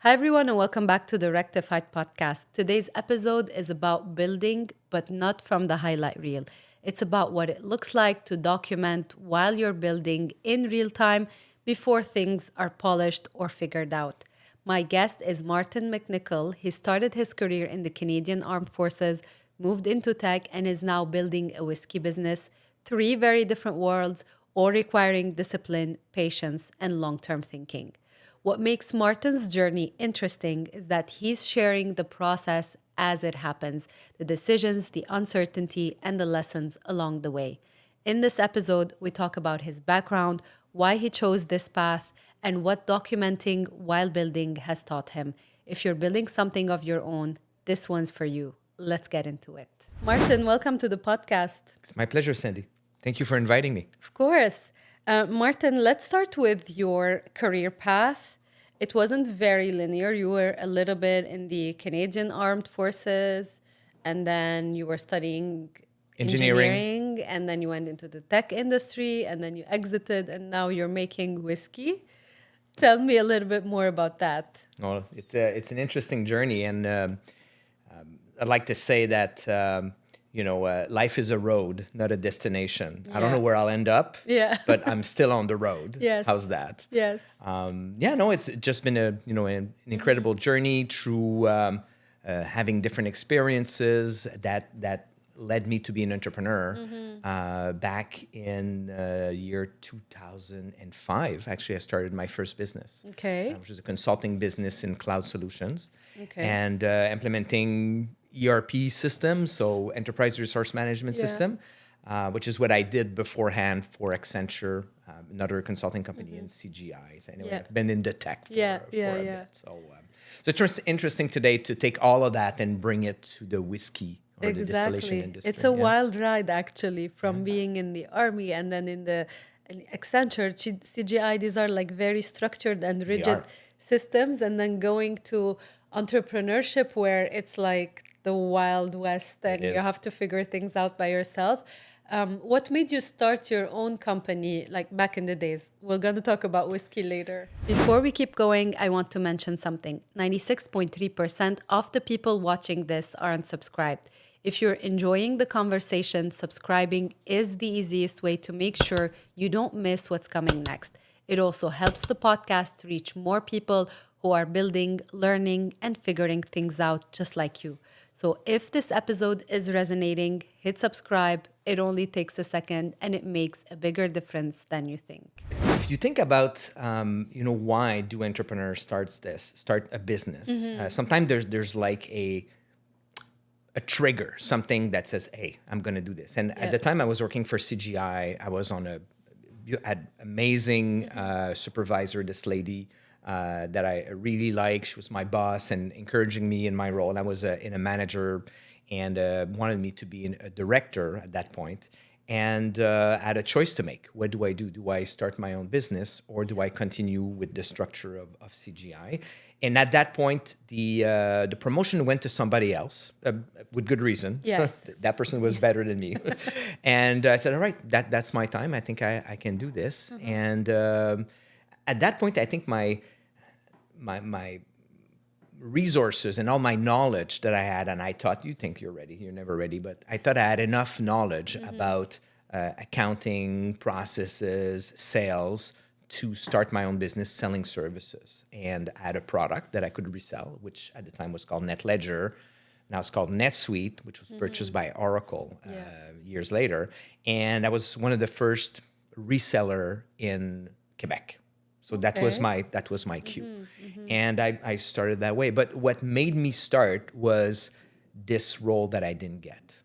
Hi, everyone, and welcome back to the Rectified Podcast. Today's episode is about building, but not from the highlight reel. It's about what it looks like to document while you're building in real time before things are polished or figured out. My guest is Martin McNicholl. He started his career in the Canadian Armed Forces, moved into tech, and is now building a whiskey business. Three very different worlds, all requiring discipline, patience, and long term thinking. What makes Martin's journey interesting is that he's sharing the process as it happens, the decisions, the uncertainty, and the lessons along the way. In this episode, we talk about his background, why he chose this path, and what documenting while building has taught him. If you're building something of your own, this one's for you. Let's get into it. Martin, welcome to the podcast. It's my pleasure, Sandy. Thank you for inviting me. Of course. Martin, let's start with your career path. It wasn't very linear. You were a little bit in the Canadian Armed Forces, and then you were studying engineering, and then you went into the tech industry, and then you exited, and now you're making whiskey. Tell me a little bit more about that. Well, it's an interesting journey, and I'd like to say that life is a road, not a destination. I don't know where I'll end up, but I'm still on the road. Yes. How's that? Yes. It's just been an incredible journey through having different experiences that led me to be an entrepreneur back in year 2005. Actually, I started my first business, which is a consulting business in cloud solutions, and implementing ERP system, so enterprise resource management system, which is what I did beforehand for Accenture, another consulting company in CGI. So anyway, I've been in the tech for a bit. So it's interesting today to take all of that and bring it to the whiskey or the distillation industry. It's a wild ride, actually, from being in the army and then in Accenture, CGI. These are like very structured and rigid systems, and then going to entrepreneurship where it's like the Wild West and you have to figure things out by yourself. What made you start your own company like back in the days? We're going to talk about whiskey later. Before we keep going, I want to mention something. 96.3% of the people watching this are unsubscribed. If you're enjoying the conversation, subscribing is the easiest way to make sure you don't miss what's coming next. It also helps the podcast reach more people who are building, learning, and figuring things out just like you. So if this episode is resonating, hit subscribe. It only takes a second, and it makes a bigger difference than you think. If you think about, why do entrepreneurs start a business? Sometimes there's like a trigger, something that says, hey, I'm going to do this. And at the time I was working for CGI, I was had amazing supervisor, this lady, that I really liked. She was my boss and encouraging me in my role. And I was in a manager and wanted me to be a director at that point. And I had a choice to make. What do I do? Do I start my own business or do I continue with the structure of CGI? And at that point, the promotion went to somebody else with good reason. Yes. That person was better than me. And I said, all right, that's my time. I think I can do this. And at that point, I think my resources and all my knowledge that I had, and I thought, you think you're ready, you're never ready, but I thought I had enough knowledge about accounting, processes, sales, to start my own business selling services. And I had a product that I could resell, which at the time was called NetLedger. Now it's called NetSuite, which was purchased by Oracle years later. And I was one of the first reseller in Quebec. So that was my cue. And I started that way. But what made me start was this role that I didn't get.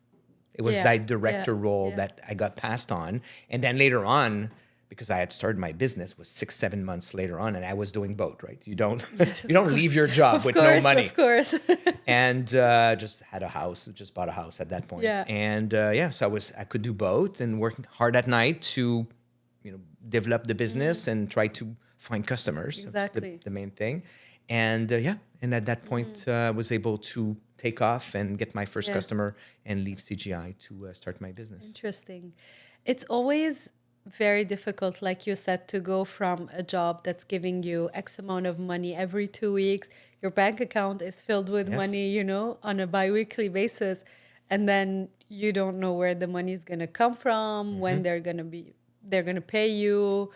It was that director role that I got passed on. And then later on, because I had started my business, was 6-7 months later on, and I was doing both, right? You don't leave your job with no money. Of course. And just bought a house at that point. Yeah. And so I could do both and working hard at night to, develop the business and try to find customers. Exactly. That's the main thing. And and at that point, I was able to take off and get my first customer and leave CGI to start my business. Interesting. It's always very difficult, like you said, to go from a job that's giving you X amount of money every 2 weeks. Your bank account is filled with Yes. money, on a biweekly basis. And then you don't know where the money is going to come from, when they're going to pay you,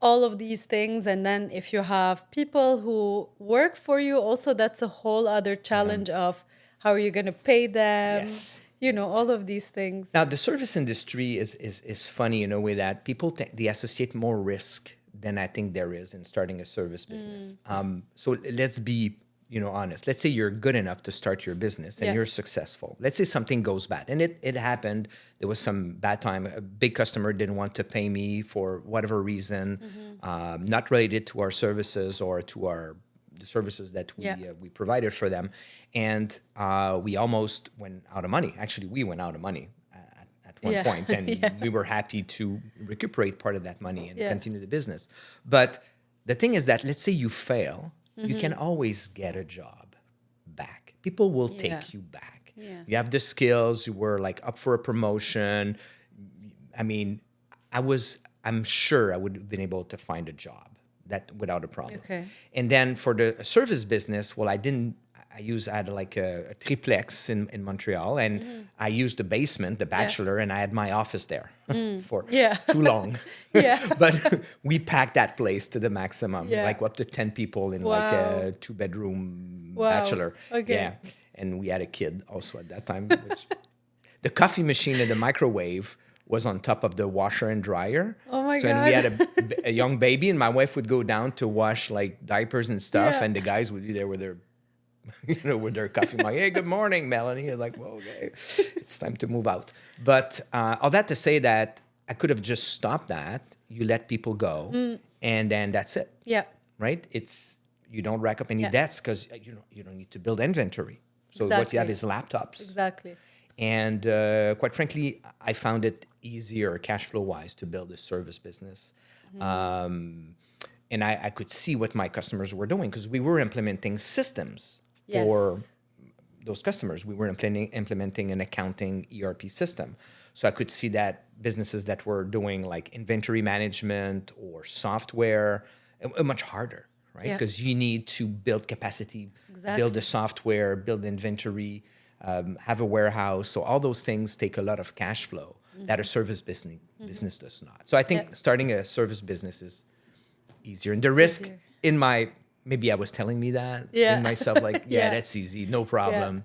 all of these things. And then if you have people who work for you, also that's a whole other challenge of how are you going to pay them, Yes. all of these things. Now, the service industry is funny in a way that people they associate more risk than I think there is in starting a service business. So let's be honest. Let's say you're good enough to start your business and Yeah. you're successful. Let's say something goes bad, and it happened. There was some bad time. A big customer didn't want to pay me for whatever reason, not related to our services or to the services that we provided for them, and we almost went out of money. Actually, we went out of money at one point, and we were happy to recuperate part of that money and continue the business. But the thing is that let's say you fail, you can always get a job back. People will take you back. Yeah. You have the skills. You were like up for a promotion. I mean, I'm sure I would have been able to find a job that without a problem. Okay. And then for the service business, well, I had like a triplex in Montreal, and I used the basement, the bachelor, and I had my office there for too long. But we packed that place to the maximum, like up to 10 people in like a 2-bedroom bachelor. Okay. Yeah. And we had a kid also at that time, which the coffee machine and the microwave was on top of the washer and dryer. Oh my so, God. And we had a young baby, and my wife would go down to wash like diapers and stuff, and the guys would be there with their, with their coffee mug. Hey, good morning, Melanie. I was like, well, okay, it's time to move out. But all that to say that I could have just stopped that. You let people go, and then that's it. Yeah. Right? You don't rack up any debts because you don't need to build inventory. So what you have is laptops. Exactly. And quite frankly, I found it easier cash flow wise to build a service business. And I could see what my customers were doing because we were implementing systems for those customers. We were implementing an accounting ERP system. So I could see that businesses that were doing like inventory management or software, much harder, right? Because you need to build capacity, build the software, build inventory, have a warehouse. So all those things take a lot of cash flow that a service business does not. So I think starting a service business is easier. And the risk maybe I was telling me that in myself, like, that's easy, no problem.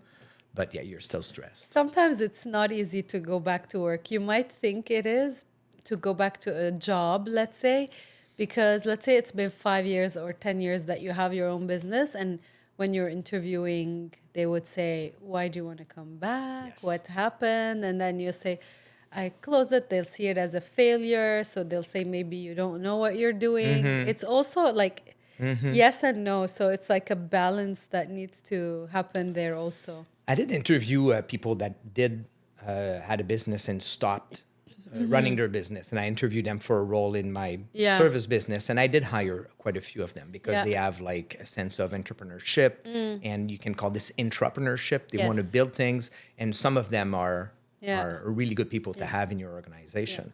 But you're still stressed. Sometimes it's not easy to go back to work. You might think it is to go back to a job, let's say, because let's say it's been 5 years or 10 years that you have your own business, and when you're interviewing, they would say, why do you want to come back? Yes. What happened? And then you say, I closed it. They'll see it as a failure. So they'll say, maybe you don't know what you're doing. It's also like yes and no. So it's like a balance that needs to happen there also. I did interview people that had a business and stopped running their business, and I interviewed them for a role in my service business, and I did hire quite a few of them because they have like a sense of entrepreneurship, and you can call this intrapreneurship. They want to build things, and some of them are really good people to have in your organization.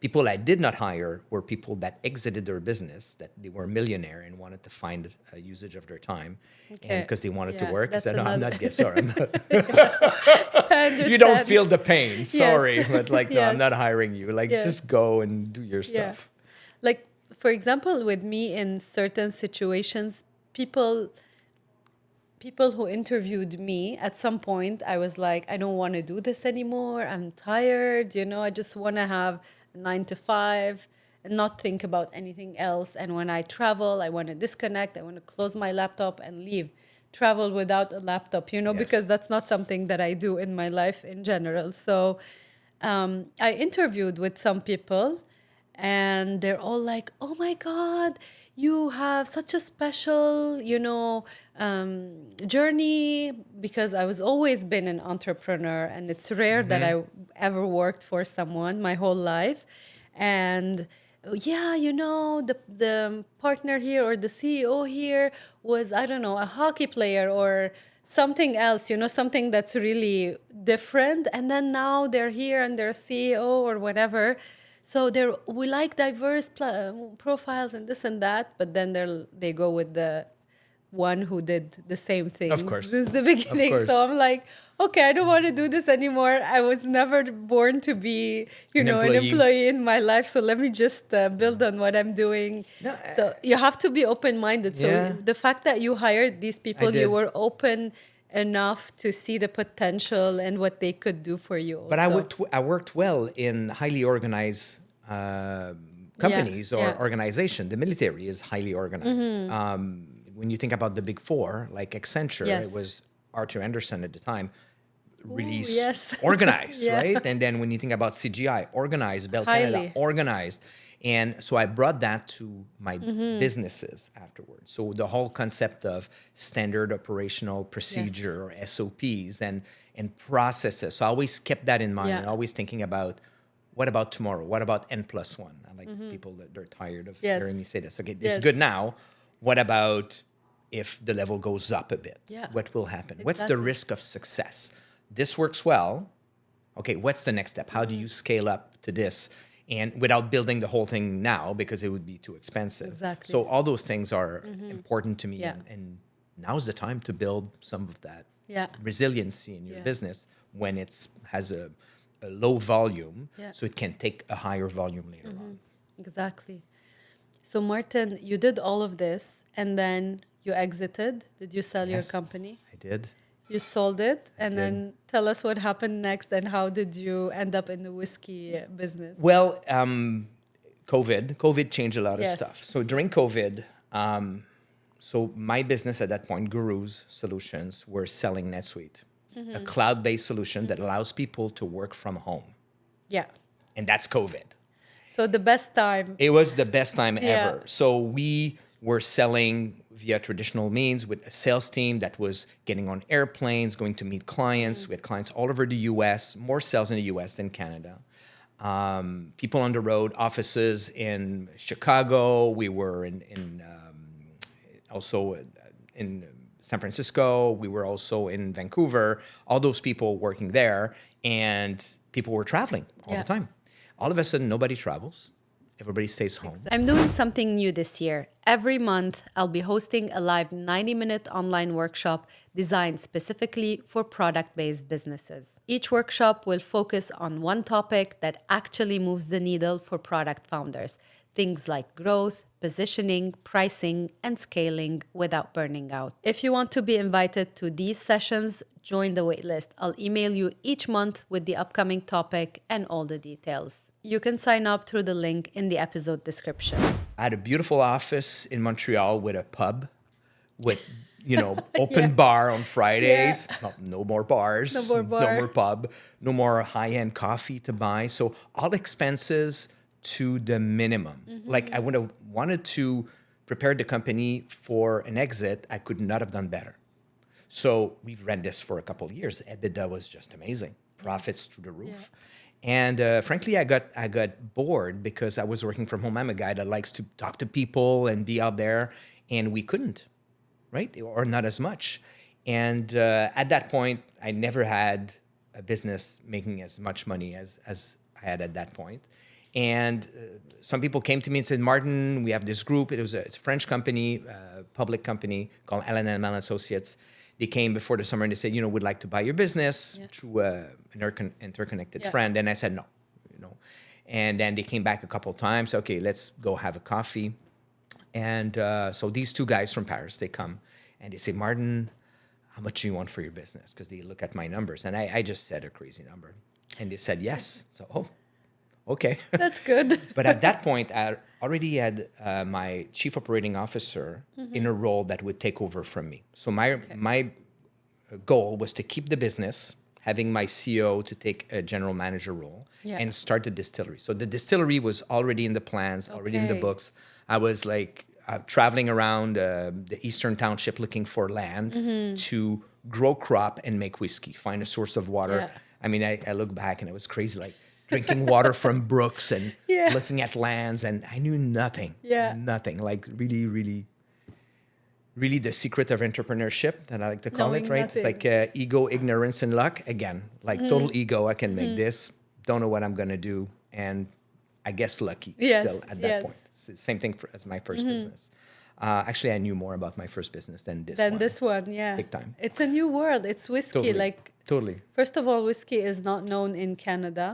People I did not hire were people that exited their business, that they were a millionaire and wanted to find a usage of their time, and because they wanted to work. I said, no, I'm not. Sorry, I'm not. You don't feel the pain. Sorry, but like, no, I'm not hiring you. Like, just go and do your stuff. Like, for example, with me in certain situations, people who interviewed me, at some point, I was like, I don't want to do this anymore. I'm tired. I just want to have a 9 to 5 and not think about anything else. And when I travel, I want to disconnect. I want to close my laptop and leave. Travel without a laptop, because that's not something that I do in my life in general. So I interviewed with some people, and they're all like, oh my God, you have such a special, journey, because I was always been an entrepreneur, and it's rare that I ever worked for someone my whole life. And the partner here or the CEO here was, I don't know, a hockey player or something else, something that's really different. And then now they're here and they're CEO or whatever. So we like diverse profiles and this and that, but then they go with the one who did the same thing Of course. since the Of beginning. course. So I'm like, okay, I don't want to do this anymore. I was never born to be, an employee in my life. So let me just build on what I'm doing. No, So you have to be open-minded. Yeah. So the fact that you hired these people, did. you were open enough to see the potential and what they could do for you. But also. I worked well in highly organized companies or yeah. organization. The military is highly organized. When you think about the big four, like Accenture, Yes. it was Arthur Andersen at the time, really yes. organized, Yeah. right? And then when you think about CGI, organized, Bell Canada, Highly. organized. And so I brought that to my businesses afterwards. So the whole concept of standard operational procedure or SOPs and processes. So I always kept that in mind and always thinking about what about tomorrow? What about N+1? I like people that they're tired of hearing me say this. Okay, it's good now. What about if the level goes up a bit? Yeah. What will happen? Exactly. What's the risk of success? This works well. Okay, what's the next step? How do you scale up to this? And without building the whole thing now because it would be too expensive. Exactly. So all those things are important to me. Yeah. And now's the time to build some of that resiliency in your Yeah. business when it has a low volume Yeah. so it can take a higher volume later on. Exactly. So Martin, you did all of this and then you exited. Did you sell your Yes. company? I did. You sold it, and did. then tell us what happened next and how did you end up in the whiskey business? Well, COVID changed a lot of Yes. stuff. So during COVID, so my business at that point, Guru's Solutions, were selling NetSuite, a cloud-based solution that allows people to work from home. Yeah. And that's COVID. So the best time. It was the best time Yeah. ever. So we were selling via traditional means with a sales team that was getting on airplanes, going to meet clients. We had clients all over the US, more sales in the US than Canada. People on the road, offices in Chicago. We were also in San Francisco. We were also in Vancouver. All those people working there, and people were traveling all the time. All of a sudden, nobody travels. Everybody stays home. I'm doing something new this year. Every month, I'll be hosting a live 90-minute online workshop designed specifically for product-based businesses. Each workshop will focus on one topic that actually moves the needle for product founders. Things like growth, positioning, pricing, and scaling without burning out. If you want to be invited to these sessions, join the waitlist. I'll email you each month with the upcoming topic and all the details. You can sign up through the link in the episode description. I had a beautiful office in Montreal with a pub with, open bar on Fridays. Yeah. Well, no more bars, No more bar. no more pub, no more high-end coffee to buy. So all expenses to the minimum. Like I would have wanted to prepare the company for an exit. I could not have done better. So we've ran this for a couple of years. EBITDA was just amazing. Profits through the roof. And frankly, I got bored because I was working from home. I'm a guy that likes to talk to people and be out there, and we couldn't, right? Or not as much. And at that point, I never had a business making as much money as I had at that point. And some people came to me and said, Martin, we have this group. It's a French company, public company called Allen & Mal Associates. They came before the summer and they said, we'd like to buy your business through an interconnected friend. And I said, no, And then they came back a couple of times. Okay, let's go have a coffee. And so these two guys from Paris, they come and they say, Martin, how much do you want for your business? Because they look at my numbers. And I just said a crazy number. And they said, yes. So, okay. That's good. But at that point, I already had my chief operating officer in a role that would take over from me. So my goal was to keep the business, having my CEO to take a general manager role and start the distillery. So the distillery was already in the plans, already in the books. I was like traveling around the Eastern Township looking for land to grow crop and make whiskey, find a source of water. Yeah. I mean, I look back and it was crazy, like drinking water from brooks and looking at lands, and I knew nothing. Nothing. Like really, really, really the secret of entrepreneurship that I like to call Knowing it, right? nothing. It's like ego, ignorance, and luck. Again, like total ego. I can make this. Don't know what I'm going to do. And I guess, lucky Yes, still at that yes. point. Same thing as my first business. Actually, I knew more about my first business than this Then one. this one, yeah. Big time. It's a new world. It's whiskey. Like, Totally. first of all, whiskey is not known in Canada.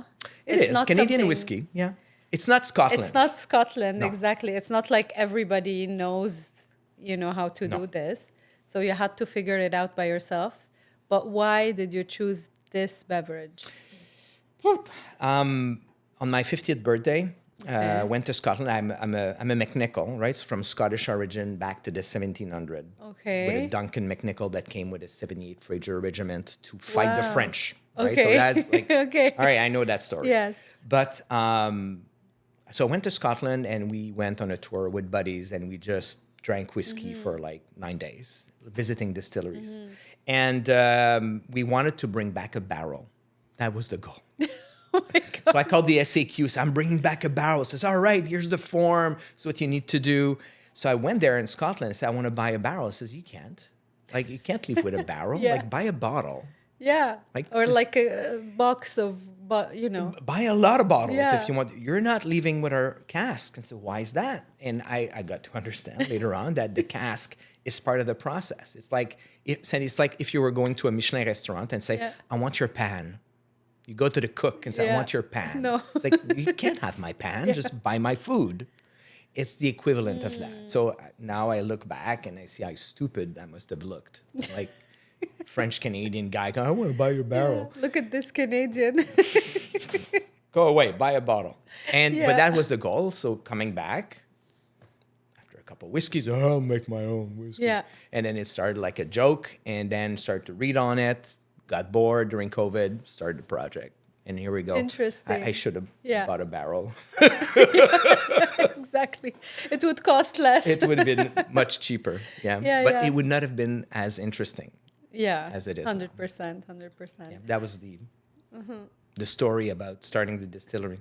It It's is not Canadian something- whiskey. Yeah. It's not Scotland. It's not Scotland, No. exactly. It's not like everybody knows, how to No. do this. So you had to figure it out by yourself. But why did you choose this beverage? On my 50th birthday, Okay. went to Scotland. I'm a McNicholl, right? So from Scottish origin back to the 1700. Okay. With a Duncan McNicholl that came with a 78 Fraser Regiment to fight the Wow. French. Right? Okay. So that's like, Okay. all right, I know that story. Yes. But so I went to Scotland and we went on a tour with buddies and we just drank whiskey for like 9 days, visiting distilleries. And we wanted to bring back a barrel. That was the goal. Oh my God. So I called the SAQ, said, I'm bringing back a barrel. Says, all right, here's the form. It's what you need to do. So I went there in Scotland and said, I want to buy a barrel. It says, you can't. Like, you can't leave with a barrel. Yeah. Like, buy a bottle. Yeah. Like, or just- like a box of, Buy a lot of bottles Yeah. if you want. You're not leaving with our cask. And so why is that? And I got to understand later on that the cask is part of the process. It's like, it's like if you were going to a Michelin restaurant and say, Yeah. I want your pan. You go to the cook and say, I Yeah. want your pan. No. It's like, you can't have my pan. Just buy my food. It's the equivalent of that. So now I look back and I see how stupid I must have looked. Like French Canadian guy going, I want to buy your barrel. Look at this Canadian. Go away, buy a bottle. And Yeah. but that was the goal. So coming back after a couple of whiskeys, I'll make my own whiskey. Yeah. And then it started like a joke, and then started to read on it. Got bored during COVID, started the project, and here we go. Interesting. I should have Yeah. bought a barrel. Exactly. It would cost less. It would have been much cheaper. Yeah. Yeah, But yeah. it would not have been as interesting. Yeah. as it is now. 100%. 100%. Yeah, that was Mm-hmm. the story about starting the distillery.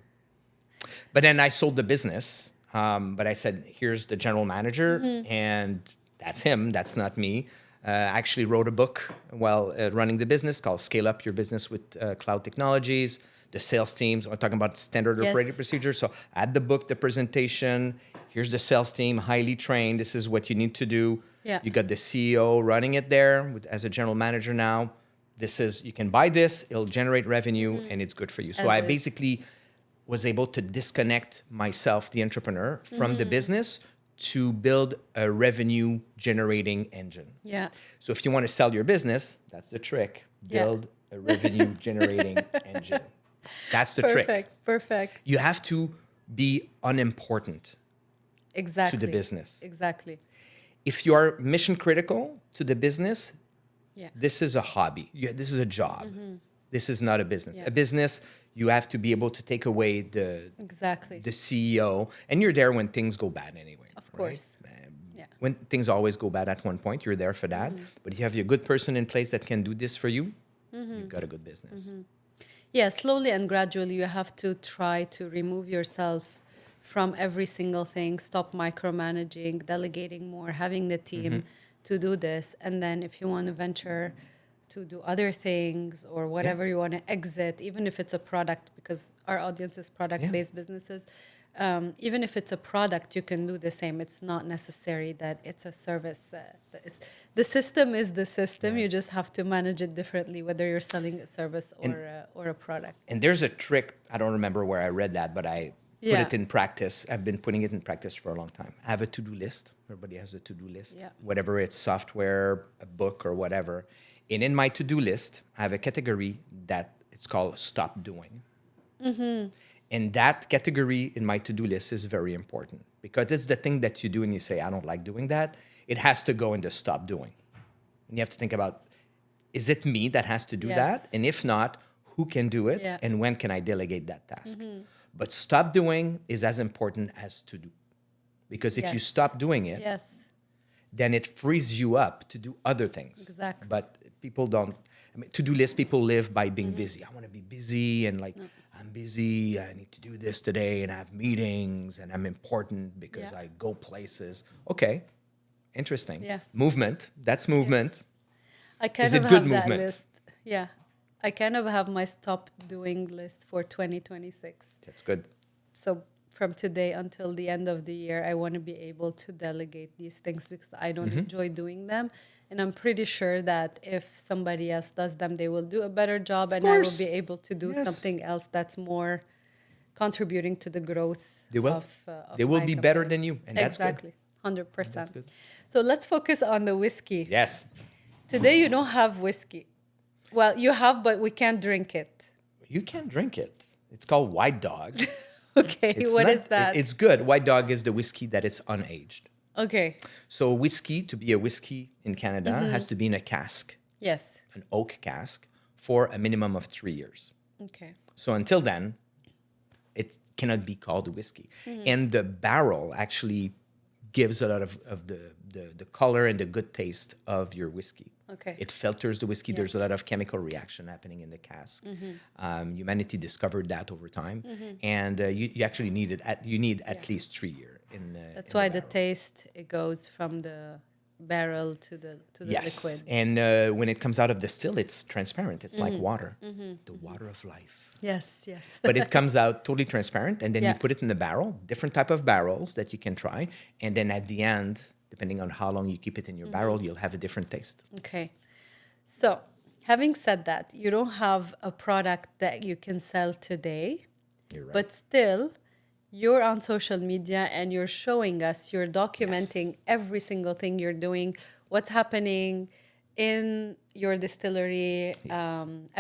But then I sold the business. But I said, here's the general manager, Mm-hmm. and that's him. That's not me. I actually wrote a book while running the business called Scale Up Your Business with Cloud Technologies. The sales teams, I'm talking about standard Yes. operating procedures. So I had the book, the presentation. Here's the sales team, highly trained. This is what you need to do. Yeah. You got the CEO running it there as a general manager now. This is, you can buy this, it'll generate revenue, and it's good for you. So As I is. basically was able to disconnect myself, the entrepreneur, from the business to build a revenue generating engine. Yeah. So if you want to sell your business, that's the trick. Yeah. Build a revenue generating engine. That's the trick. Perfect. Perfect. You have to be unimportant Exactly. to the business. Exactly. If you are mission critical to the business, Yeah. this is a hobby. This is a job. This is not a business. Yeah. A business, you have to be able to take away Exactly. the CEO, and you're there when things go bad anyway. Of course. Yeah. When things always go bad at one point, you're there for that. But if you have a good person in place that can do this for you, you've got a good business. Yeah, slowly and gradually, you have to try to remove yourself from every single thing, stop micromanaging, delegating more, having the team to do this. And then if you want to venture to do other things or whatever you want to exit, even if it's a product, because our audience is product-based businesses, even if it's a product, you can do the same. It's not necessary that it's a service. The system is the system. You just have to manage it differently, whether you're selling a service or a product. And there's a trick, I don't remember where I read that, but I put Yeah. it in practice. I've been putting it in practice for a long time. I have a to-do list. Everybody has a to-do list, Yeah. whatever it's software, a book, or whatever. And in my to-do list, I have a category that it's called stop doing. And that category in my to-do list is very important because it's the thing that you do and you say, I don't like doing that. It has to go into stop doing. And you have to think about, is it me that has to do Yes. that? And if not, who can do it? Yeah. And when can I delegate that task? But stop doing is as important as to do. Because if you Yes. stop doing it, Yes. then it frees you up to do other things. Exactly. But people don't. I mean, to-do list people live by being busy. I want to be busy and like I'm busy. I need to do this today and I have meetings and I'm important because Yeah. I go places. Okay, interesting. Yeah. Movement. That's movement. I kind Is of it good have that movement? list. Yeah. I kind of have my stop doing list for 2026. That's good. So from today until the end of the year, I want to be able to delegate these things because I don't enjoy doing them. And I'm pretty sure that if somebody else does them, they will do a better job, and I will be able to do Yes. something else that's more contributing to the growth They will. of They will my be better company. than you, and that's good. Exactly, 100%. That's good. So let's focus on the whiskey. Yes. Today you don't have whiskey. Well, you have, but we can't drink it. You can drink it. It's called White Dog. Okay, what is that? It's good. White Dog is the whiskey that is unaged. Okay, So whiskey, to be a whiskey in Canada, has to be in a cask, yes. an oak cask, for a minimum of 3 years. Okay. So until then, it cannot be called a whiskey. And the barrel actually gives a lot of the color and the good taste of your whiskey. Okay. It filters the whiskey. There's a lot of chemical reaction happening in the cask. Humanity discovered that over time, and you actually need it. You need at least 3 years. That's why the taste, it goes from the barrel to the Yes, liquid. and when it comes out of the still, it's transparent. It's like water, the water of life. Yes, yes. But it comes out totally transparent, and then Yeah. you put it in the barrel, different type of barrels that you can try, and then at the end, depending on how long you keep it in your barrel, you'll have a different taste. Okay. So, having said that, you don't have a product that you can sell today, You're right. but still, you're on social media and you're showing us, you're documenting every single thing you're doing, what's happening in your distillery.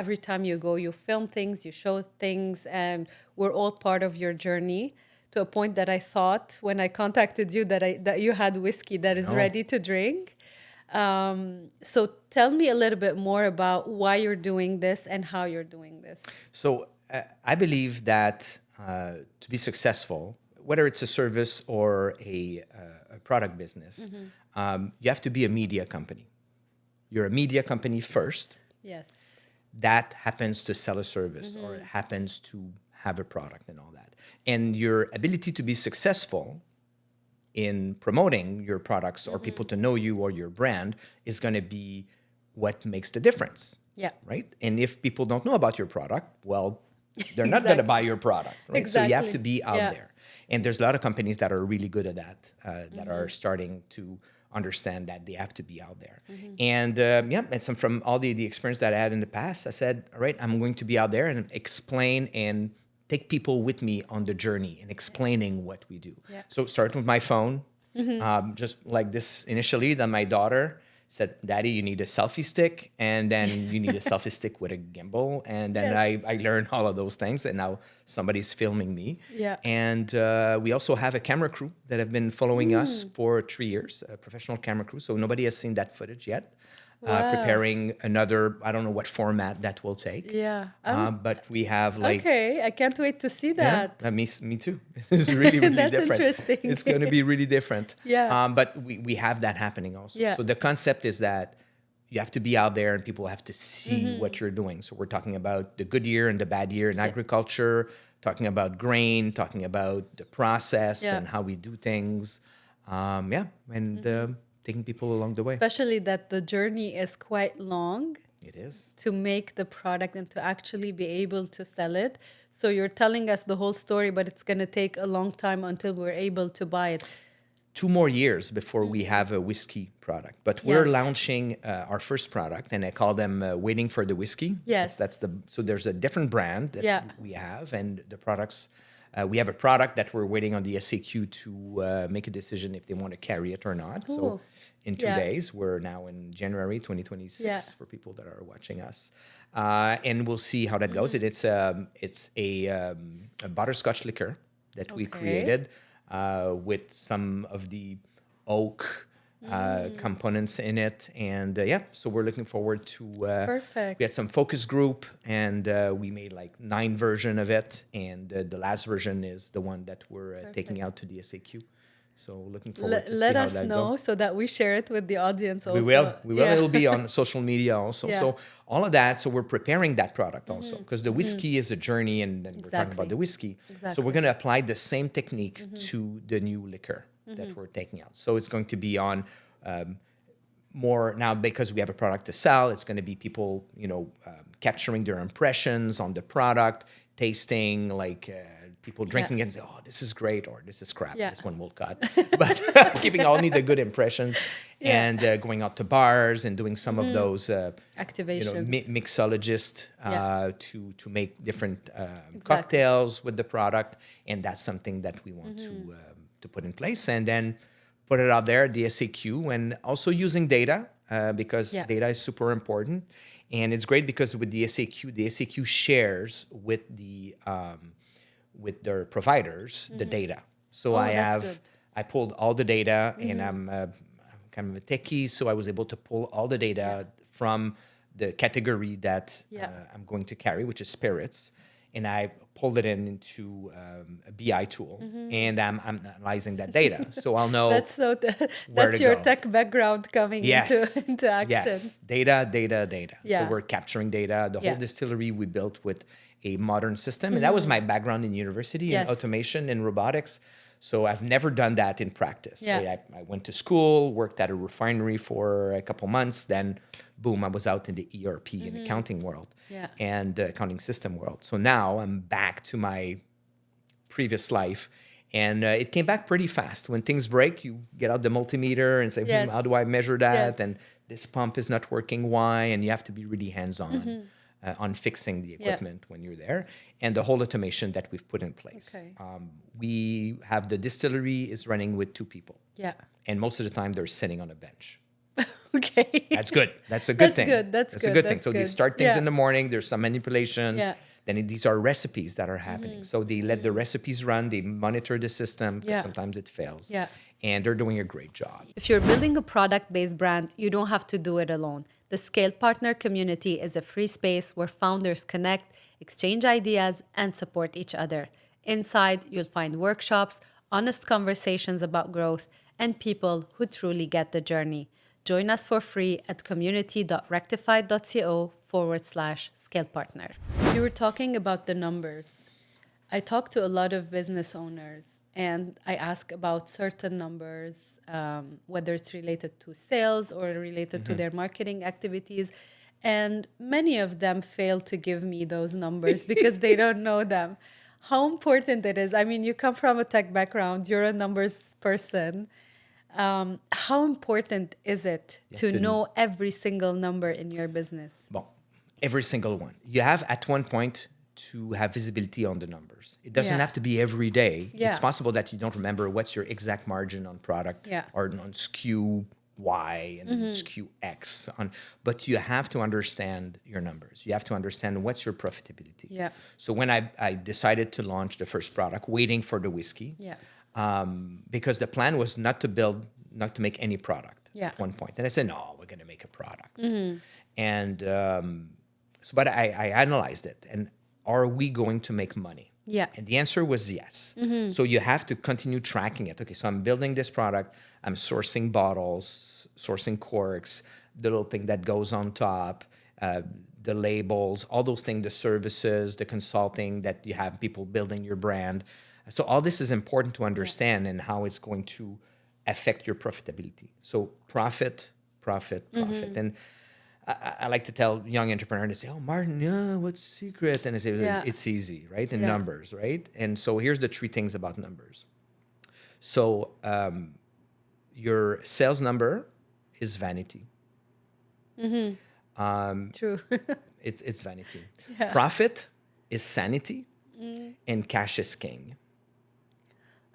Every time you go, you film things, you show things, and we're all part of your journey. To a point that I thought when I contacted you that you had whiskey that is No. ready to drink. So tell me a little bit more about why you're doing this and how you're doing this. So I believe that to be successful, whether it's a service or a product business, you have to be a media company. You're a media company first. Yes. That happens to sell a service or it happens to have a product and all that. And your ability to be successful in promoting your products or people to know you or your brand is going to be what makes the difference. Yeah. Right? And if people don't know about your product, well, they're not going to buy your product. Right? So you have to be out there. And there's a lot of companies that are really good at that, that are starting to understand that they have to be out there. And and so from all the experience that I had in the past, I said, all right, I'm going to be out there and explain and take people with me on the journey and explaining what we do. Yeah. So start with my phone, just like this initially. Then my daughter said, Daddy, you need a selfie stick, and then you need a selfie stick with a gimbal. And then I learned all of those things, and now somebody's filming me. Yeah. And we also have a camera crew that have been following us for 3 years, a professional camera crew. So nobody has seen that footage yet. Preparing another, I don't know what format that will take. Yeah. But we have like... Okay, I can't wait to see that. Yeah, me too. It's really, really That's different. interesting. It's going to be really different. Yeah. But we have that happening also. Yeah. So the concept is that you have to be out there and people have to see what you're doing. So we're talking about the good year and the bad year in agriculture, talking about grain, talking about the process and how we do things. Taking people along the way. Especially that the journey is quite long. It is. To make the product and to actually be able to sell it. So you're telling us the whole story, but it's going to take a long time until we're able to buy it. 2 more years before we have a whiskey product. But we're launching our first product, and I call them Waiting for the Whiskey. Yes. So there's a different brand that we have, and the products... we have a product that we're waiting on the SAQ to make a decision if they want to carry it or not. Cool. So in 2 days, we're now in January 2026 for people that are watching us. And we'll see how that goes. It's a butterscotch liquor that we created with some of the oak components in it. And so we're looking forward to... Perfect. We had some focus group, and we made like 9 versions of it. And the last version is the one that we're taking out to the SAQ. So looking forward to see how that goes. Let us know so that we share it with the audience also. We will. It'll be on social media also. Yeah. So all of that. So we're preparing that product also, because the whiskey is a journey, and then we're talking about the whiskey. So we're going to apply the same technique to the new liquor that we're taking out. So it's going to be on more now, because we have a product to sell. It's going to be people, capturing their impressions on the product, tasting, like people drinking it and say, oh, this is great, or this is crap. Yeah. This one will cut. But keeping only the good impressions and going out to bars and doing some of those Activations. mixologists to make different cocktails with the product. And that's something that we want to put in place. And then put it out there, the SAQ, and also using data because data is super important. And it's great because with the SAQ shares with their providers the data. So I pulled all the data, and I'm kind of a techie, so I was able to pull all the data from the category that I'm going to carry, which is spirits. And I pulled it into a BI tool, and I'm analyzing that data. So I'll know that's your tech background coming into action. Yes, data. Yeah. So we're capturing data. The whole distillery we built with a modern system. And that was my background in university in automation and robotics. So I've never done that in practice. Yeah. I went to school, worked at a refinery for a couple months, then boom, I was out in the ERP and accounting world and accounting system world. So now I'm back to my previous life. And it came back pretty fast. When things break, you get out the multimeter and say, how do I measure that? And this pump is not working, why? And you have to be really hands-on on fixing the equipment when you're there. And the whole automation that we've put in place. Okay. We have the distillery is running with 2 people. Yeah. And most of the time they're sitting on a bench. Okay. That's good. That's a good thing. That's a good thing. That's so good. they start things in the morning. There's some manipulation. Yeah. Then these are recipes that are happening. So they let the recipes run. They monitor the system because sometimes it fails. Yeah. And they're doing a great job. If you're building a product-based brand, you don't have to do it alone. The Scale Partner community is a free space where founders connect, exchange ideas, and support each other. Inside, you'll find workshops, honest conversations about growth, and people who truly get the journey. Join us for free at community.rectified.co/scalepartner. You were talking about the numbers. I talk to a lot of business owners, and I ask about certain numbers, whether it's related to sales or related to their marketing activities. And many of them fail to give me those numbers because they don't know them. How important it is. I mean, you come from a tech background, you're a numbers person. How important is it to know every single number in your business? Bon, every single one. You have at one point to have visibility on the numbers. It doesn't have to be every day. It's possible that you don't remember what's your exact margin on product or on SKU Y and SKU X. But you have to understand your numbers. You have to understand what's your profitability. Yeah. So when I decided to launch the first product, waiting for the whiskey, because the plan was not to make any product at one point. And I said, no, we're going to make a product. And but I analyzed it. And are we going to make money? Yeah. And the answer was yes. So you have to continue tracking it. Okay, so I'm building this product. I'm sourcing bottles, sourcing corks, the little thing that goes on top, the labels, all those things, the services, the consulting that you have people building your brand. So all this is important to understand and how it's going to affect your profitability. So profit. And I like to tell young entrepreneurs, they say, oh, Martin, what's the secret? And I say, it's easy, right? In numbers, right? And so here's the 3 things about numbers. So your sales number is vanity. True. It's vanity. Profit is sanity, and cash is king.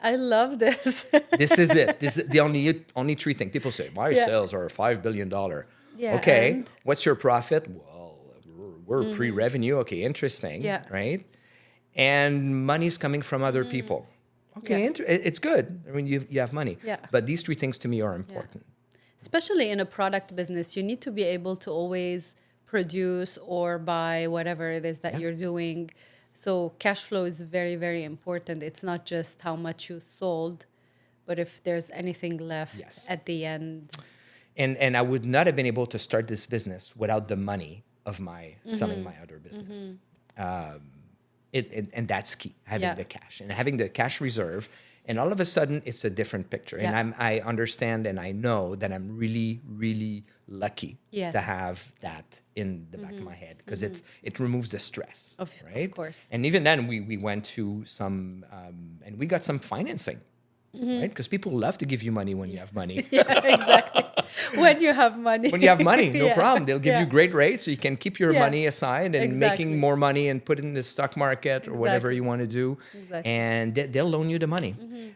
I love this. This is it. This is the only 3 things. People say, my sales are $5 billion. Okay, what's your profit? Well, we're pre-revenue. Okay, interesting, right? And money's coming from other people. Okay, it's good. I mean, you have money. Yeah. But these 3 things to me are important. Especially in a product business, you need to be able to always produce or buy whatever it is that you're doing. So cash flow is very, very important. It's not just how much you sold, but if there's anything left at the end. And I would not have been able to start this business without the money of my selling my other business. And that's key, having the cash. And having the cash reserve And all of a sudden, it's a different picture. Yeah. And I understand and I know that I'm really, really lucky Yes. to have that in the back of my head because it removes the stress, Of right? course. And even then, we went to some, and we got some financing, right? Because people love to give you money when you have money. Yeah, exactly. When you have money. When you have money, no Yeah. problem. They'll give Yeah. you great rates so you can keep your Yeah. money aside and Exactly. making more money and put it in the stock market or whatever Exactly. you want to do. Exactly. And they'll loan you the money.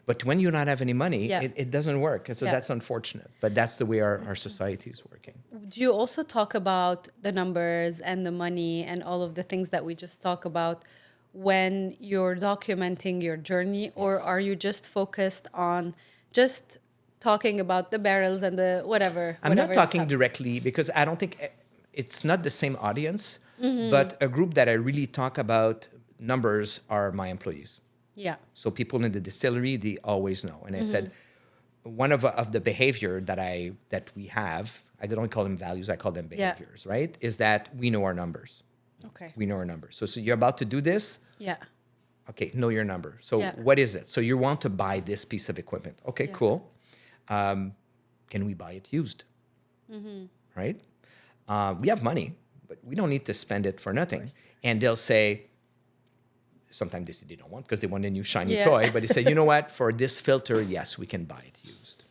But when you not have any money, Yeah. it doesn't work. And so Yeah. that's unfortunate. But that's the way our society is working. Do you also talk about the numbers and the money and all of the things that we just talk about when you're documenting your journey, or Yes. are you just focused on just talking about the barrels and the whatever? I'm not whatever is talking hap- directly because I don't think it's not the same audience, Mm-hmm. but a group that I really talk about numbers are my employees. Yeah. So people in the distillery, they always know. And I Mm-hmm. said, one of the behavior that we have, I don't call them values, I call them Yeah. behaviors, right? Is that we know our numbers. Okay. We know our numbers. So you're about to do this. Yeah. Okay, know your number. So Yeah. what is it? So you want to buy this piece of equipment. Okay, Yeah. cool. Can we buy it used? Mm-hmm. Right? We have money, but we don't need to spend it for nothing. And they'll say, sometimes they say they don't want because they want a new shiny Yeah. toy, but they say, you know what? For this filter, yes, we can buy it used.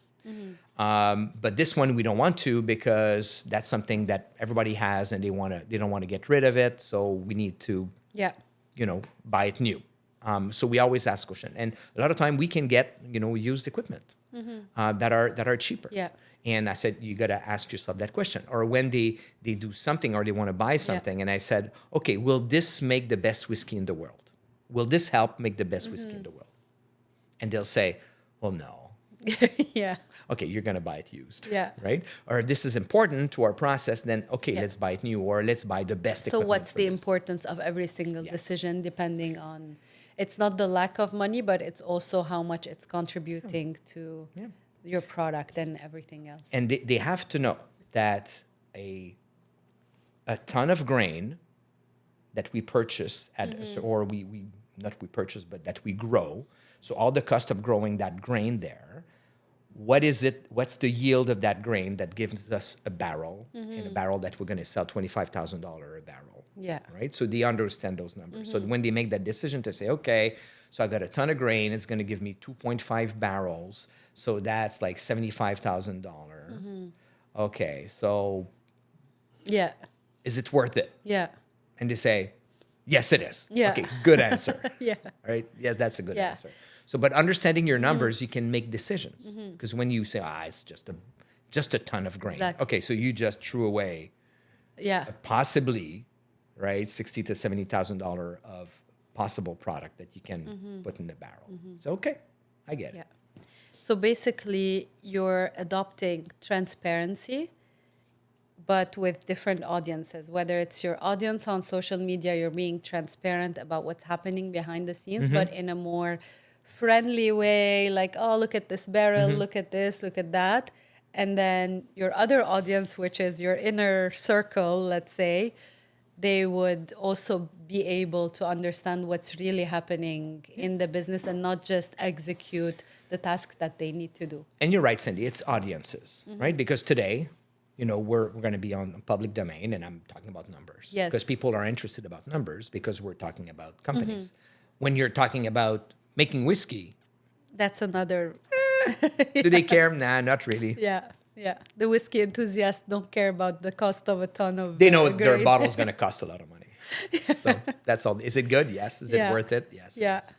But this one we don't want to because that's something that everybody has and they don't want to get rid of it. So we need to Yeah. buy it new. So we always ask question, and a lot of time we can get used equipment that are cheaper. Yeah. And I said you got to ask yourself that question. Or when they do something or they want to buy something, and I said, okay, will this make the best whiskey in the world? Will this help make the best whiskey in the world? And they'll say, well, no. Yeah. Okay, you're going to buy it used. Yeah. Right? Or if this is important to our process, then okay, Yeah. let's buy it new, or let's buy the best So equipment. what's for the this. importance of every single Yes. decision depending on, it's not the lack of money, but it's also how much it's contributing to your product and everything else. And they have to know that a ton of grain that we purchase or we not we purchase, but that we grow. So all the cost of growing that grain there, what's the yield of that grain that gives us a barrel, and a barrel that we're going to sell $25,000 a barrel. Yeah. Right? So they understand those numbers. So when they make that decision to say, okay, so I got a ton of grain, it's going to give me 2.5 barrels. So that's like $75,000. Okay, so Yeah. is it worth it? Yeah. And they say, yes, it is. Yeah. Okay, good answer. Yeah. All right. Yes, that's a good Yeah. answer. So, but understanding your numbers, you can make decisions. Because when you say, it's just a ton of grain. Exactly. Okay, so you just threw away Yeah. possibly, right, $60,000 to $70,000 of possible product that you can put in the barrel. So, okay, I get Yeah. it. So basically, you're adopting transparency, but with different audiences. Whether it's your audience on social media, you're being transparent about what's happening behind the scenes, but in a more friendly way, like, oh, look at this barrel, look at this, look at that. And then your other audience, which is your inner circle, let's say, they would also be able to understand what's really happening in the business and not just execute the task that they need to do. And you're right, Cindy, it's audiences, right? Because today, we're going to be on public domain, and I'm talking about numbers. Yes. Because people are interested about numbers because we're talking about companies. When you're talking about making whiskey, That's another. do they care? Nah, not really. Yeah, yeah. The whiskey enthusiasts don't care about the cost of a ton of. They know their grain. bottle's going to cost a lot of money. So that's all. Is it good? Yes. Is it Yeah. worth it? Yes. it Yeah. is.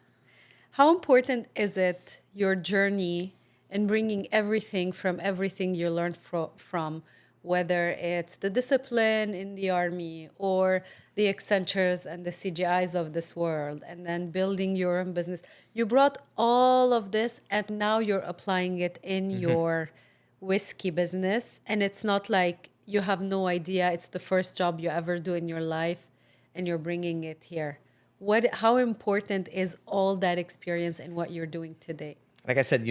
How important is it, your journey, in bringing everything from everything you learned from, whether it's the discipline in the army or the Accentures and the CGIs of this world, and then building your own business? You brought all of this, and now you're applying it in your whiskey business. And it's not like you have no idea. It's the first job you ever do in your life, and you're bringing it here. How important is all that experience in what you're doing today? like I said,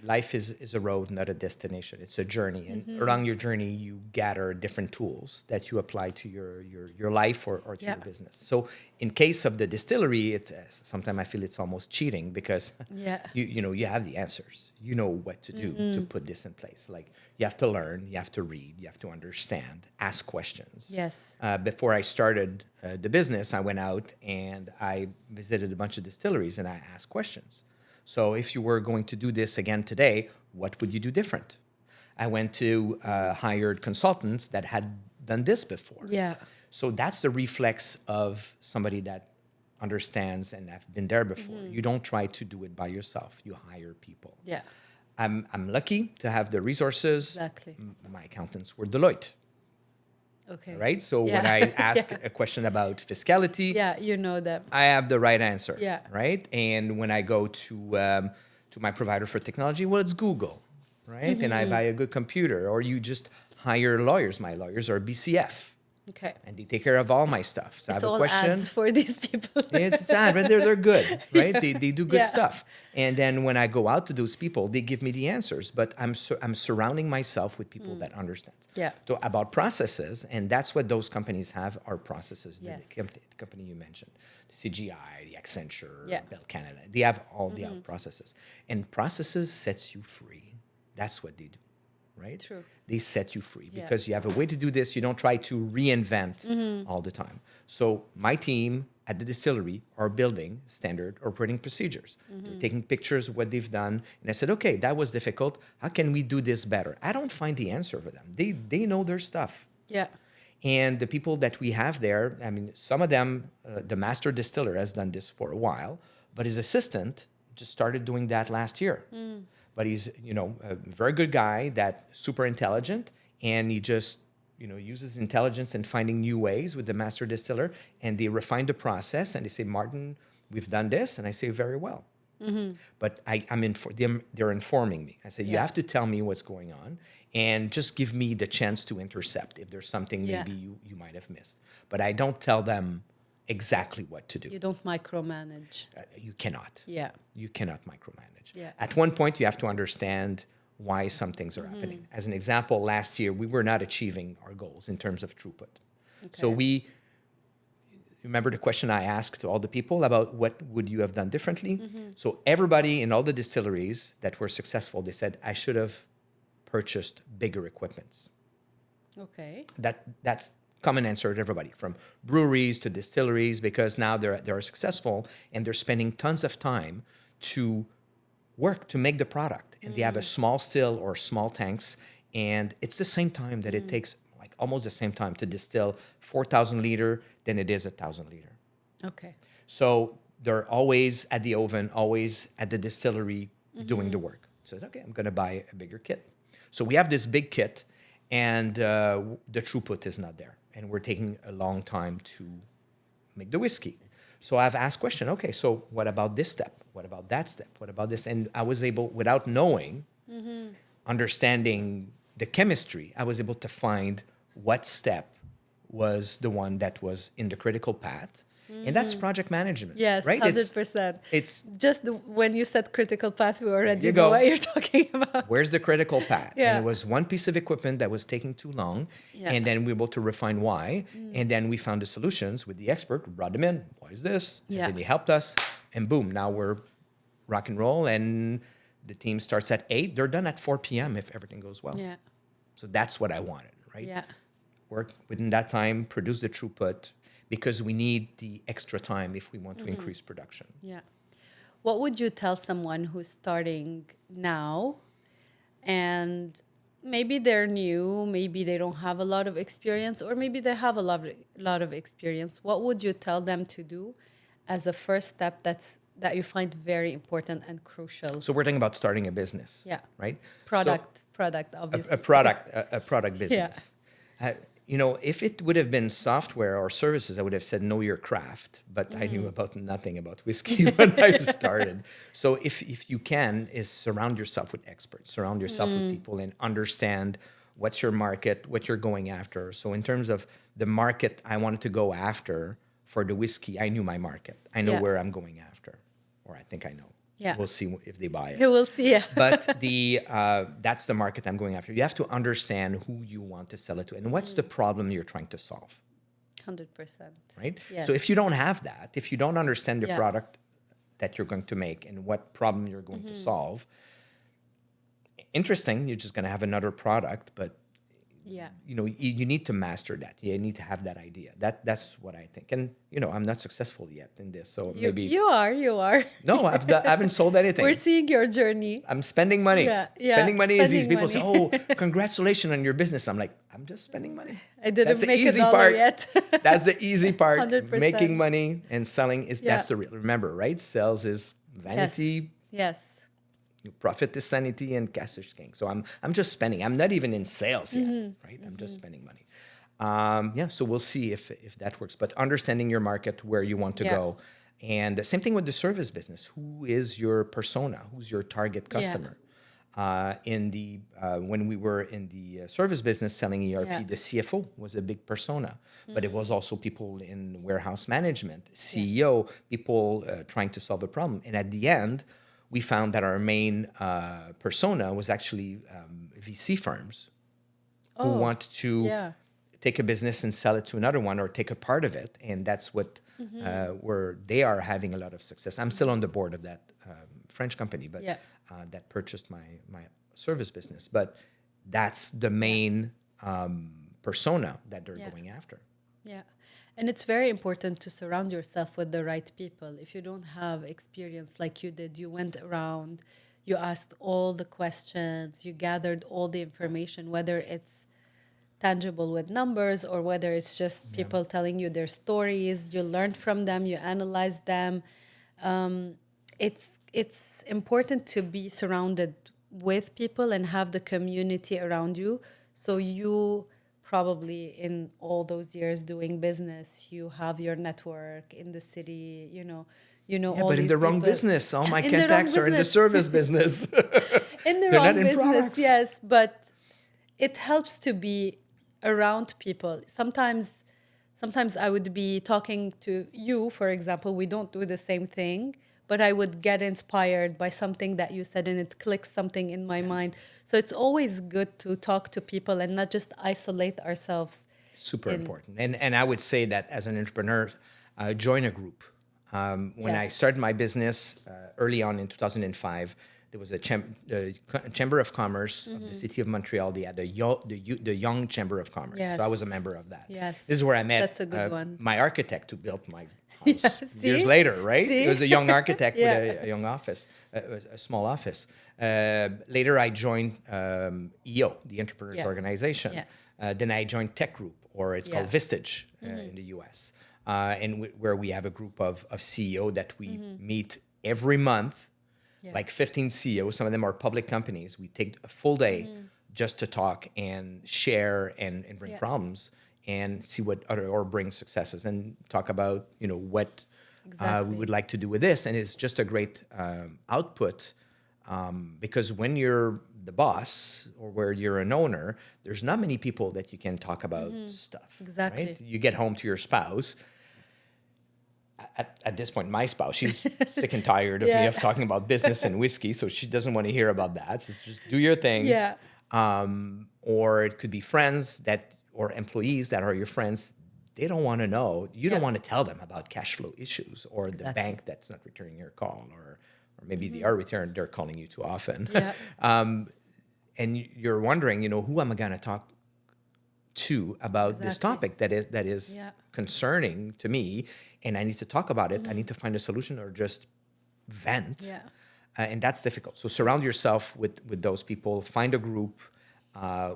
life is a road, not a destination. It's a journey, and along your journey, you gather different tools that you apply to your life or to your business. So, in case of the distillery, it's sometimes I feel it's almost cheating because you have the answers. You know what to do to put this in place. Like you have to learn, you have to read, you have to understand, ask questions. Yes. Before I started the business, I went out and I visited a bunch of distilleries and I asked questions. So if you were going to do this again today, what would you do different? I went to hired consultants that had done this before. Yeah. So that's the reflex of somebody that understands and have been there before. You don't try to do it by yourself. You hire people. Yeah. I'm lucky to have the resources. Exactly. My accountants were Deloitte. Okay. Right? So when I ask a question about fiscality, you know them. I have the right answer. Yeah. Right? And when I go to my provider for technology, well, it's Google. Right? And I buy a good computer, or you just hire lawyers. My lawyers are BCF. Okay. And they take care of all my stuff. So It's I have a all question. ads for these people. It's sad, but they're good, right? They do good stuff. And then when I go out to those people, they give me the answers. But I'm surrounding myself with people that understand. Yeah. So about processes, and that's what those companies have are processes. Yes. The company you mentioned, the CGI, the Accenture, Yeah. Bell Canada, they have all the processes. And processes sets you free. That's what they do, right? True. They set you free because you have a way to do this. You don't try to reinvent all the time. So my team at the distillery are building standard operating procedures. They're taking pictures of what they've done. And I said, okay, that was difficult. How can we do this better? I don't find the answer for them. They know their stuff. Yeah. And the people that we have there, I mean, some of them, the master distiller has done this for a while, but his assistant just started doing that last year. But he's, a very good guy, that super intelligent, and he just, uses intelligence in finding new ways with the master distiller, and they refine the process, and they say, Martin, we've done this, and I say, very well. But they're informing me. I say, you have to tell me what's going on, and just give me the chance to intercept if there's something maybe you might have missed. But I don't tell them exactly what to do. You don't micromanage. You cannot. Yeah. You cannot micromanage. Yeah. At one point, you have to understand why some things are happening. As an example, last year, we were not achieving our goals in terms of throughput. So remember the question I asked to all the people about what would you have done differently? So everybody in all the distilleries that were successful, they said, I should have purchased bigger equipments. Okay. That's common answer to everybody, from breweries to distilleries, because now they're successful and they're spending tons of time to work to make the product. And they have a small still or small tanks, and it's the same time that it takes, like almost the same time to distill 4,000 liter than it is 1,000 liter. Okay. So they're always at the oven, always at the distillery doing the work. So it's okay, I'm going to buy a bigger kit. So we have this big kit, and the throughput is not there. And we're taking a long time to make the whiskey. So I've asked question, okay, so what about this step? What about that step? What about this? And I was able, without knowing, understanding the chemistry, I was able to find what step was the one that was in the critical path. And that's project management. Yes, right? 100%. It's just when you said critical path, we already you know go. what you're talking about. Where's the critical path? Yeah. And it was one piece of equipment that was taking too long. Yeah. And then we were able to refine why. And then we found the solutions with the expert, brought them in. Why is this? Yeah. And then he helped us. And boom, now we're rock and roll. And the team starts at 8. They're done at 4 p.m. if everything goes well. Yeah. So that's what I wanted, right? Yeah. Work within that time, produce the throughput, because we need the extra time if we want to increase production. Yeah. What would you tell someone who's starting now and maybe they're new, maybe they don't have a lot of experience, or maybe they have a lot of experience? What would you tell them to do as a first step that you find very important and crucial? So we're talking about starting a business, Yeah. right? Product, obviously. A product business. If it would have been software or services, I would have said know your craft. But I knew about nothing about whiskey when I started. So if you can, is surround yourself with experts, surround yourself with people, and understand what's your market, what you're going after. So in terms of the market I wanted to go after for the whiskey, I knew my market. I know where I'm going after, or I think I know. Yeah. We'll see if they buy it. You will see. Yeah. But that's the market I'm going after. You have to understand who you want to sell it to and what's the problem you're trying to solve. 100%. Right? Yes. So if you don't have that, if you don't understand the Yeah. product that you're going to make and what problem you're going to solve, interesting, you're just going to have another product, but Yeah. you need to master that. You need to have that idea. That's what I think. And I'm not successful yet in this, so maybe You are. no, I haven't sold anything. We're seeing your journey. I'm spending money. Yeah, Spending money is easy. spending People say, money. "Oh, congratulations on your business." I'm like, I'm just spending money. I didn't That's the make easy a dollar part. yet. That's the easy part. 100%. Making money and selling is Yeah. that's the real. Remember, right? Sales is vanity. Yes. Profit is sanity, and cash is king. So I'm just spending. I'm not even in sales yet, right? I'm just spending money. So we'll see if that works. But understanding your market, where you want to Yeah. go, and same thing with the service business. Who is your persona? Who's your target customer? When we were in the service business selling ERP, Yeah. the CFO was a big persona, but it was also people in warehouse management, CEO, people trying to solve a problem. And at the end, we found that our main persona was actually VC firms who want to Yeah. take a business and sell it to another one or take a part of it. And that's what where they are having a lot of success. I'm still on the board of that French company, but Yeah. that purchased my service business. But that's the main persona that they're Yeah. going after. Yeah. And it's very important to surround yourself with the right people. If you don't have experience like you did, you went around, you asked all the questions, you gathered all the information, whether it's tangible with numbers or whether it's just people telling you their stories, you learned from them, you analyzed them. It's important to be surrounded with people and have the community around you. So you probably in all those years doing business, you have your network in the city, Yeah, all but in these the wrong people. business. All my In the wrong contacts are in the business. service business. In the They're wrong not in business, products. yes, but it helps to be around people. Sometimes I would be talking to you, for example, we don't do the same thing, but I would get inspired by something that you said and it clicks something in my mind. So it's always good to talk to people and not just isolate ourselves. Super important. And I would say that as an entrepreneur, join a group. When I Yes. started my business early on in 2005, there was a Chamber of Commerce of the City of Montreal. They had the Young Chamber of Commerce. Yes. So I was a member of that. Yes. This is where I met That's a good one. my architect who built my Yeah, house years see? later, right? See? He was a young architect Yeah. with a young office, a small office. Later, I joined EO, the Entrepreneurs Yeah. Organization. Yeah. Then I joined Tech Group, or it's called Vistage in the US, where we have a group of CEO that we meet every month, like 15 CEOs. Some of them are public companies. We take a full day just to talk and share and bring problems and see what or bring successes and talk about what we would like to do with this. And it's just a great output because when you're the boss or where you're an owner, there's not many people that you can talk about stuff. Exactly. Right? You get home to your spouse. At this point, my spouse, she's sick and tired of me of talking about business and whiskey, so she doesn't want to hear about that. So just do your things. Yeah. Or it could be friends or employees that are your friends. They don't want to know. You don't want to tell them about cash flow issues or the bank that's not returning your call, or maybe they are returning. They're calling you too often. Yeah. And you're wondering, who am I going to talk to about this topic that is concerning to me, and I need to talk about it. I need to find a solution or just vent. Yeah. And that's difficult. So surround yourself with those people. Find a group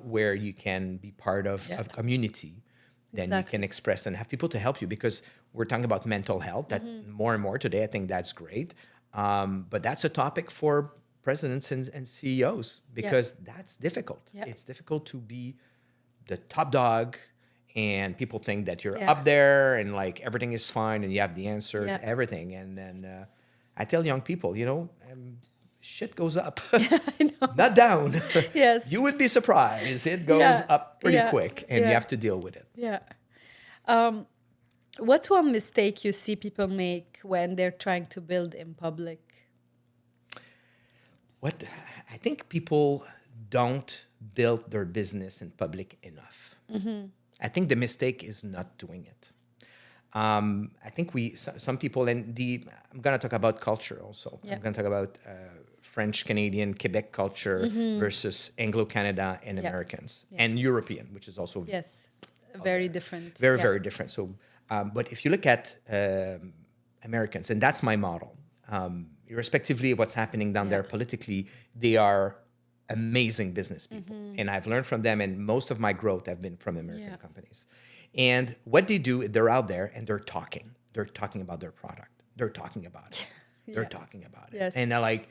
where you can be part of a community. Then you can express and have people to help you, because we're talking about mental health that more and more today. I think that's great. But that's a topic for presidents and CEOs, because that's difficult. Yeah. It's difficult to be the top dog, and people think that you're up there and like everything is fine and you have the answer to everything. And then I tell young people, shit goes up, not down. Yes. You would be surprised. It goes up pretty quick, and you have to deal with it. Yeah. What's one mistake you see people make when they're trying to build in public? what I think people don't build their business in public enough. I think the mistake is not doing it. I think some people, and I'm going to talk about culture also. Yeah. I'm going to talk about French, Canadian, Quebec culture versus Anglo-Canada and Americans and European, which is also Yes. Very different. very, Yeah. very different. So, but if you look at Americans, and that's my model, irrespectively of what's happening down there politically, they are amazing business people. And I've learned from them, and most of my growth have been from American companies. And what they do, they're out there and they're talking. They're talking about their product. They're talking about it. They're talking about it. Yes. And they're like,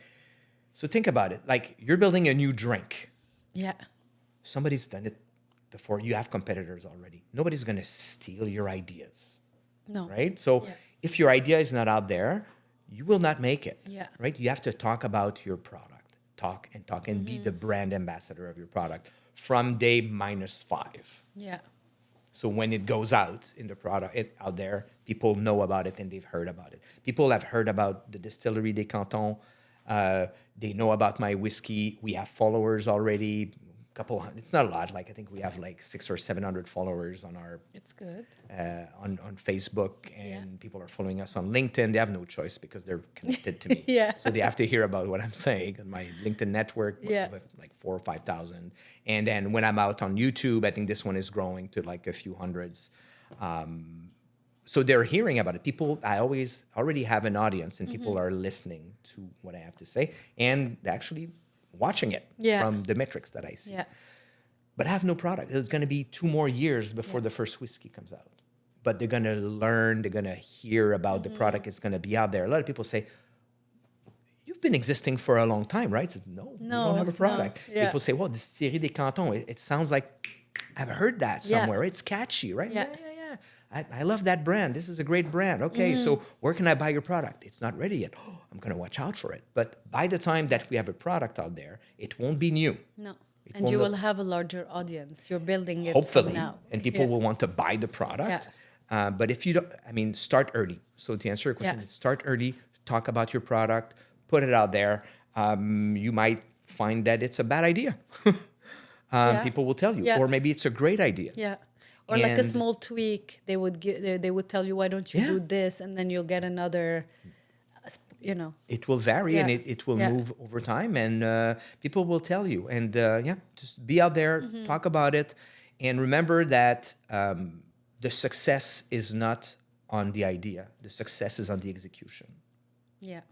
so think about it. Like you're building a new drink. Yeah. Somebody's done it before. You have competitors already. Nobody's going to steal your ideas. No. Right? So if your idea is not out there, you will not make it. Yeah. Right? You have to talk about your product. Talk and be the brand ambassador of your product from day -5. Yeah. So when it goes out in the product out there, people know about it and they've heard about it. People have heard about the Distillery des Cantons. They know about my whiskey. We have followers already. Couple hundred. It's not a lot. Like I think we have like 600 or 700 followers on our. It's good. On Facebook, and people are following us on LinkedIn. They have no choice because they're connected to me. So they have to hear about what I'm saying. And my LinkedIn network, with like 4,000 or 5,000. And then when I'm out on YouTube, I think this one is growing to like a few hundreds. So they're hearing about it. People, I already have an audience, and people are listening to what I have to say, and actually watching it from the metrics that I see. Yeah. But I have no product. It's going to be 2 more years before the first whiskey comes out. But they're going to learn, they're going to hear about the product. It's going to be out there. A lot of people say, you've been existing for a long time, right? I said, no, we don't have a product. People say, well, Distillery des Cantons, it sounds like I've heard that somewhere. It's catchy, right? Yeah. I love that brand. This is a great brand. Okay, so where can I buy your product? It's not ready yet. Oh, I'm going to watch out for it. But by the time that we have a product out there, it won't be new. No. And you will have a larger audience. You're building it hopefully from now. And people will want to buy the product. But if you don't, start early. So to answer your question, start early, talk about your product, put it out there. You might find that it's a bad idea. People will tell you, or maybe it's a great idea. Yeah. Or like a small tweak, they would tell you, why don't you do this? And then you'll get another, It will vary and it will move over time, and people will tell you. And just be out there, talk about it. And remember that the success is not on the idea. The success is on the execution. Yeah.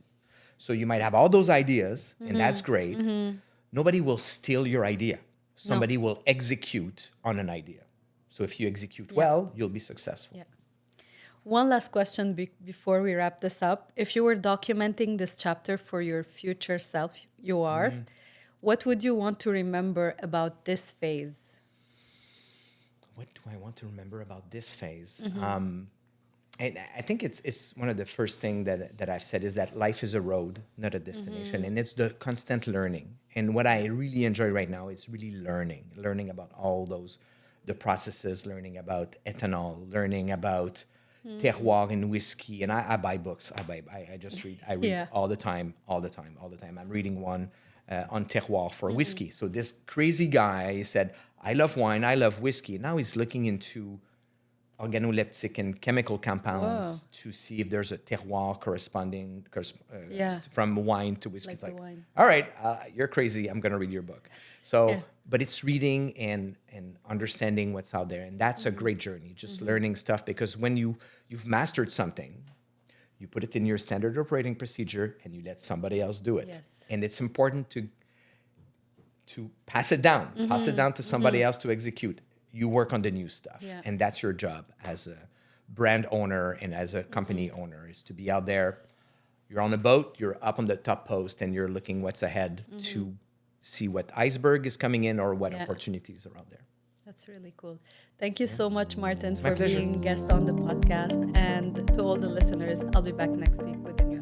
So you might have all those ideas, and that's great. Nobody will steal your idea. Somebody will execute on an idea. So if you execute well, you'll be successful. Yeah. One last question before we wrap this up. If you were documenting this chapter for your future self, what would you want to remember about this phase? What do I want to remember about this phase? And I think it's one of the first things that I've said is that life is a road, not a destination. And it's the constant learning. And what I really enjoy right now is really learning about all the processes, learning about ethanol, learning about terroir in whiskey. And I buy books. I just read. I read all the time. I'm reading one on terroir for whiskey. So this crazy guy, he said, I love wine, I love whiskey. Now he's looking into organoleptic and chemical compounds to see if there's a terroir corresponding from wine to whiskey. Like wine. All right, you're crazy. I'm going to read your book. So, but it's reading and understanding what's out there. And that's a great journey, just learning stuff. Because when you've mastered something, you put it in your standard operating procedure and you let somebody else do it. Yes. And it's important to pass it down to somebody else to execute. You work on the new stuff. And that's your job as a brand owner and as a company owner, is to be out there. You're on a boat, you're up on the top post, and you're looking what's ahead to see what iceberg is coming in or what opportunities are out there. That's really cool. Thank you so much, Martin, for pleasure. being guest on the podcast. And to all the listeners, I'll be back next week with a new